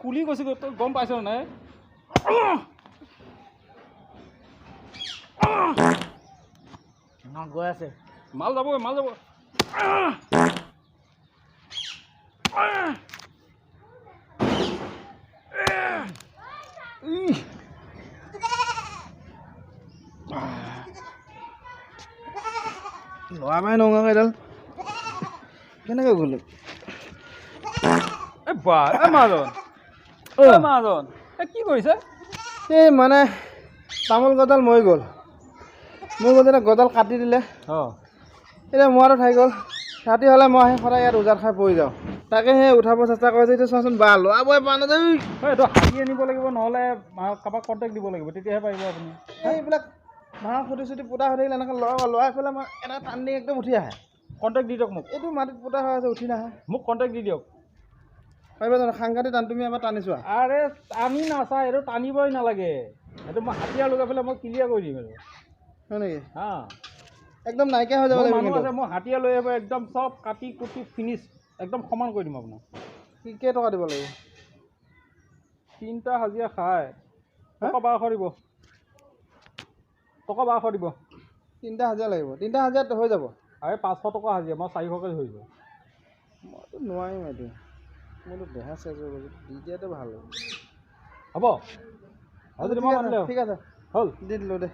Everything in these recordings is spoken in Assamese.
খুলি গৈছে তই গম পাইছ নাই গৈ আছে মাল যাব লৰা মাই নঙা এডাল কেনেকৈ গ'লো মাজন কি কৰিছে এই মানে তামোল গছডাল মৰি গ'ল গছডাল কাটি দিলে এতিয়া মৰাটো থাকি গ'ল ৰাতি হ'লে মই আহি সদায় ইয়াত উজাত খাই পৰি যাওঁ তাকে সেই উঠাব চেষ্টা কৰিছে এতিয়া চোৱাচোন বা ল'ৰাবোৰে পোৱা নাযায় এইটো হাতী আনিব লাগিব নহ'লে কাৰোবাক কণ্টেক্ট দিব লাগিব তেতিয়াহে পাৰিব আপুনি এইবিলাক ভাড়া ফুটি চুটি পোতা হৈ থাকিলে এনেকৈ লৰাই পেলাই মই এটা টান দি একদম উঠি আহে কণ্টেক্ট দি দিয়ক মোক এইটো মাটিত পোতা হৈ আছে উঠি নাহে মোক কণ্টেক্ট দি দিয়ক পাৰিবা জানো সাংঘাতিক টান তুমি এবাৰ টানি চোৱা আৰে টানি নাচাই এইটো টানিবই নালাগে এইটো মই হাতীয়াৰ লগাই পেলাই মই ক্লিয়াৰ কৰি দিম এইটো হয় নেকি হা একদম নাইকিয়া হৈ যাব লাগিব মানুহ আছে মই হাতীয়া লৈ আহিব একদম চব কাটি কুটি ফিনিছ একদম সমান কৰি দিম আপোনাক কেইটকা দিব লাগিব 3টা হাজিৰা খায় টকা 1200 দিব টকা 1200 দিব 3টা হাজিৰা লাগিব 3টা হাজিৰাত হৈ যাব আৰে 500 টকা হাজিৰা মই 400কে ধৰিছোঁ মইতো নোৱাৰিম এইটো মোৰতো দেহা চেজ হৈ গৈছে দি দিয়াটো ভাল হ'ব ঠিক আছে হ'ল দি দিলোঁ দে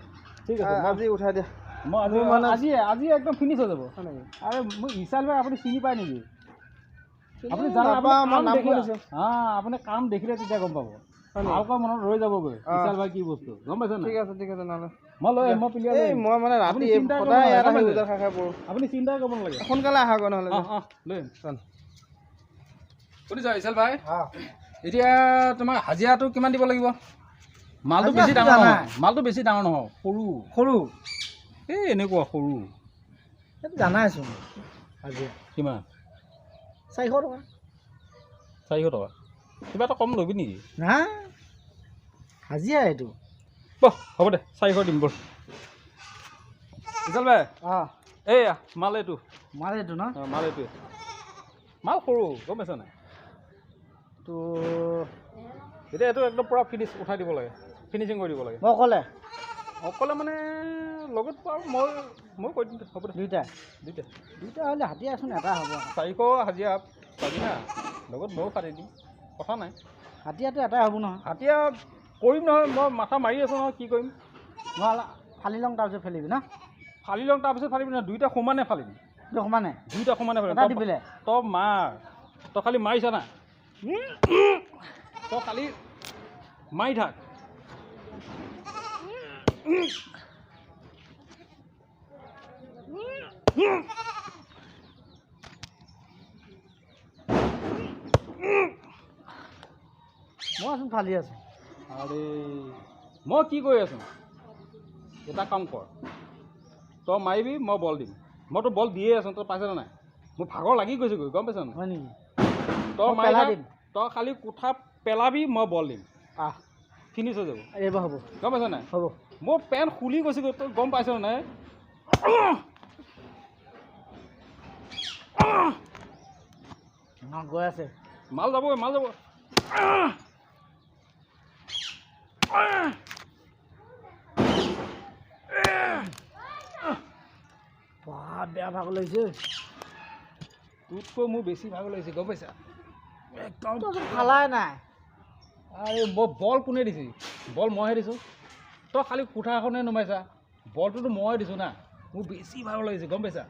ঠিক আছে আজি উঠাই দিয়া মই আজি একদম ফিনিছ হৈ যাব আৰে মোক ইছাল ভাই আপুনি চিনি পায় নেকি আপুনি আপুনি কাম দেখিলে তেতিয়া গম পাব ভালকৈ মনত ৰৈ যাবগৈ ইছাল ভাই কি বস্তু গম পাইছে ঠিক আছে নহ'লে মই লৈ আহিম মই প্লেয়াৰ লৈ মই মানে ৰাতি সদায় ইয়াত আহি উজাৰ খাই পৰোঁ আপুনি চিন্তাই কৰিব নালাগে সোনকালে আহাগৈ নহ'লে লৈ আহিম শুনিছা ইছাল ভাই এতিয়া তোমাৰ হাজিৰাটো কিমান দিব লাগিব মালটো বেছি ডাঙৰ নহয় সৰু এই এনেকুৱা সৰু জানাইচোন হাজিৰা কিমান 400 টকা 400 টকা কিবা এটা কম ল'বি নেকি না হাজিৰা এইটো হ'ব দে 400 দিম বল ইছাল ভাই এইয়া মাল এইটো ন মাল এইটোৱে মাল সৰু গম পাইছা নাই তো এতিয়া এইটো একদম পূৰা উঠাই দিব লাগে ফিনিচিং কৰি দিব লাগে মই অকলে মানে লগত আৰু মই কৈ দিম হ'ব দে দুইটা হ'লে হাতীয়াচোন এটা হ'ব 400 হাজিৰা পাবি না লগত ময়ো কাটি দিম কথা নাই হাতীয়াটো এটাই হ'ব নহয় হাতীয়া কৰিম নহয় মই মাথা মাৰি আছোঁ নহয় কি কৰিম মই ফালি লওঁ তাৰপিছত ফেলিবি ন ফালি লওঁ তাৰপিছত ফালিবি না দুইটা সমানে ফালিবি দুইটা সমানে ফালিবি তই মাৰ তই খালি মাৰিছা না তই খালি মাৰি থাক মই আছোন ফালি আছোঁ আৰে মই কি কৰি আছোঁ এটা কাম কৰ তই মাৰিবি মই বল দিম মইতো বল দিয়ে আছোঁ তই পাইছ নাই মোৰ ভাগৰ লাগি গৈছেগৈ গম পাইছ নাই হয় নেকি তই মাৰি দিম তই খালি কোঠা পেলাবি মই বল দিম ফিনিছ হৈ যাব এইবাৰ হ'ব গম পাইছ নাই হ'ব মোৰ পেণ্ট খুলি গৈছেগৈ তই গম পাইছ নাই গৈ আছে মাল যাব বেয়া ভাগ লাগিছে তোতকৈ মোৰ বেছি ভাগ লাগিছে গম পাইছা একদম ফালাই নাই আৰে মই বল কোনে দিছে বল মইহে দিছোঁ তই খালি কোঠা এখনে নমাইছা বলটোতো মইহে দিছোঁ না মোৰ বেছি ভাগ লাগিছে গম পাইছা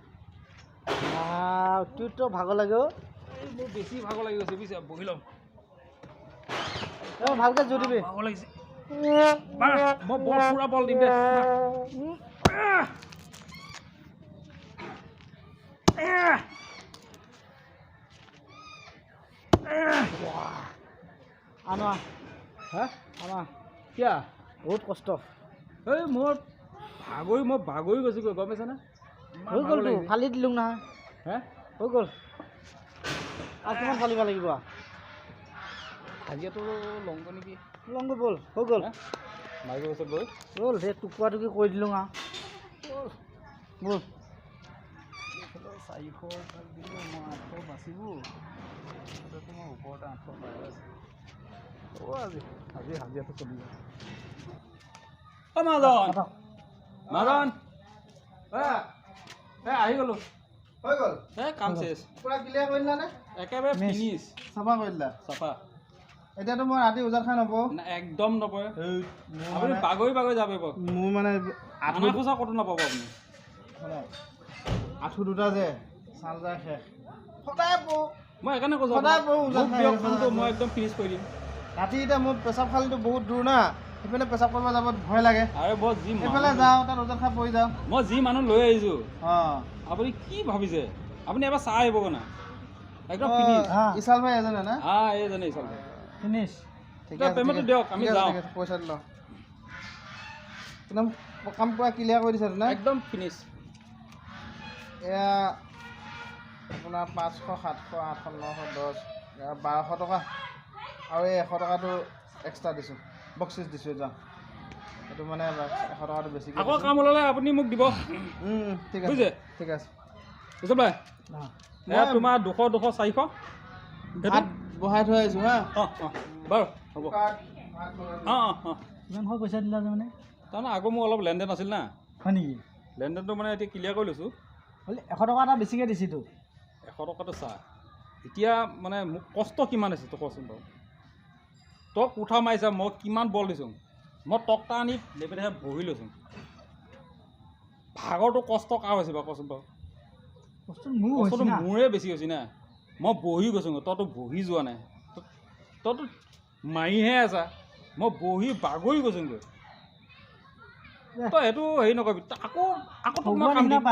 তোৰতো ভাগ লাগে মোৰ বেছি ভাগ লাগি গৈছে বুজিছা বহি ল'ম ভালকৈ জোৰ দিবি ভাগ লাগিছে মই পুৰা বল দিম দে আনা কিয়া বহুত কষ্ট এই মই বাগৰি গৈছোঁ গম পাইছানে হৈ গ'লতো ফালি দিলোঁ নহয় হৈ গ'ল আৰু কিমান ফালিব লাগিব হাজিৰাটো লওঁগৈ নেকি লওঁগৈ ব'ল হৈ গ'ল মাৰিব পিছত গৈ ব'ল সেই টুকুৰা টুকুৰি কৰি দিলোঁ আৰু ব'ল 400 দিলোঁ মই 800 বাচিব মই ওপৰতে 800 পাই আছোঁ আজি হাজিৰাটো চলি যায়। অ' মাজন মাজন আহি গ'লো। হৈ গ'ল কাম চেচ পুৰা ক্লিয়াৰ কৰিলা নে? একেবাৰে ফিনিছ চাফা কৰিলা? চাফা। এতিয়াতো মই ৰাতি উজাৰ খাই নপওঁ। একদম নপৰে। আপুনি বাগৰি বাগৰি যাব পাৰিব। মোৰ মানে আঠু পোচা ক'তো নাপাব আপুনি। আঠু দুটা যে চাল যায় শেষ। সদায় পওঁ। মই সেইকাৰণে কৈছোঁ সদায় পওঁ উজাৰ খাই। মই একদম ফিনিছ কৰি দিম। ৰাতি এতিয়া মোৰ পেচাব খালীটো বহুত দূৰ না, সেইফালে পেচাব কৰিব যাব ভয় লাগে। আৰে মই যি এইফালে যাওঁ তাত উজাৰ খাই পৰি যাওঁ। মই যি মানুহ লৈ আহিছোঁ অঁ আপুনি কি ভাবিছে? আপুনি এবাৰ চাই আহিব না। একদম ফিনিছ। ইছাল ভাই এজনে না? এইজনে ইছাল ভাই। ফিনিছ। ঠিকে আছে, পেমেণ্টটো দিয়ক, আমি যাওঁ। পইচাটো লওঁ। একদম কাম পুৰা ক্লিয়াৰ কৰি দিছে না? একদম ফিনিছ। এয়া আপোনাৰ 500, 700, 800, 900, 10, 1200 টকা আৰু এই 100 টকাটো এক্সট্ৰা দিছোঁ, বক্সিছ দিছোঁ। যাওঁ এইটো মানে 100 টকাটো বেছিকৈ আকৌ কাম ওলালে আপুনি মোক দিব। ঠিক আছে বুজিছে? ঠিক আছে বুজিছে ভাই? এয়া তোমাৰ 200, 200, 400 ভাত বহাই থৈ আহিছোঁ হা। বাৰু হ'ব। ইমান সৰু পইচা দিলা যে মানে? তাৰমানে আগৰ মোৰ অলপ লেনদেন আছিল না। হয় নেকি? লেনদেনটো মানে এতিয়া ক্লিয়াৰ কৰি লৈছোঁ। বোলে 100 টকা এটা বেছিকৈ দিছিলোঁ। 100 টকাটো চা এতিয়া মানে মোক কষ্ট কিমান আছে তই কচোন বাৰু। তই কোঠা মাৰিছা, মই কিমান বল দিছোঁ। মই টকটা আনি লেপেটে বহি লৈছোঁ। ভাগৰটো কষ্ট কাৰ হৈছে বাৰু কচোন বাৰু। কষ্টটো মোৰে বেছি হৈছে না। মই বহি গৈছোঁ, তইতো বহি যোৱা নাই। তইতো মাৰিহে আছা, মই বহি বাগৰি গৈছোঁগৈ। তই এইটো হেৰি নকৰিবি। আকৌ তোক মই কাম দিম।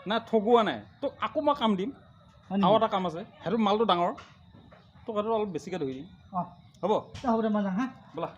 নাই ঠগোৱা নাই, তোক আকৌ মই কাম দিম। আৰু এটা কাম আছে, সেইটো মালটো ডাঙৰ, তোক সেইটো অলপ বেছিকৈ ধৰি দিম। হ'ব হ'ব দে মই যাওঁ হা। ব'লা।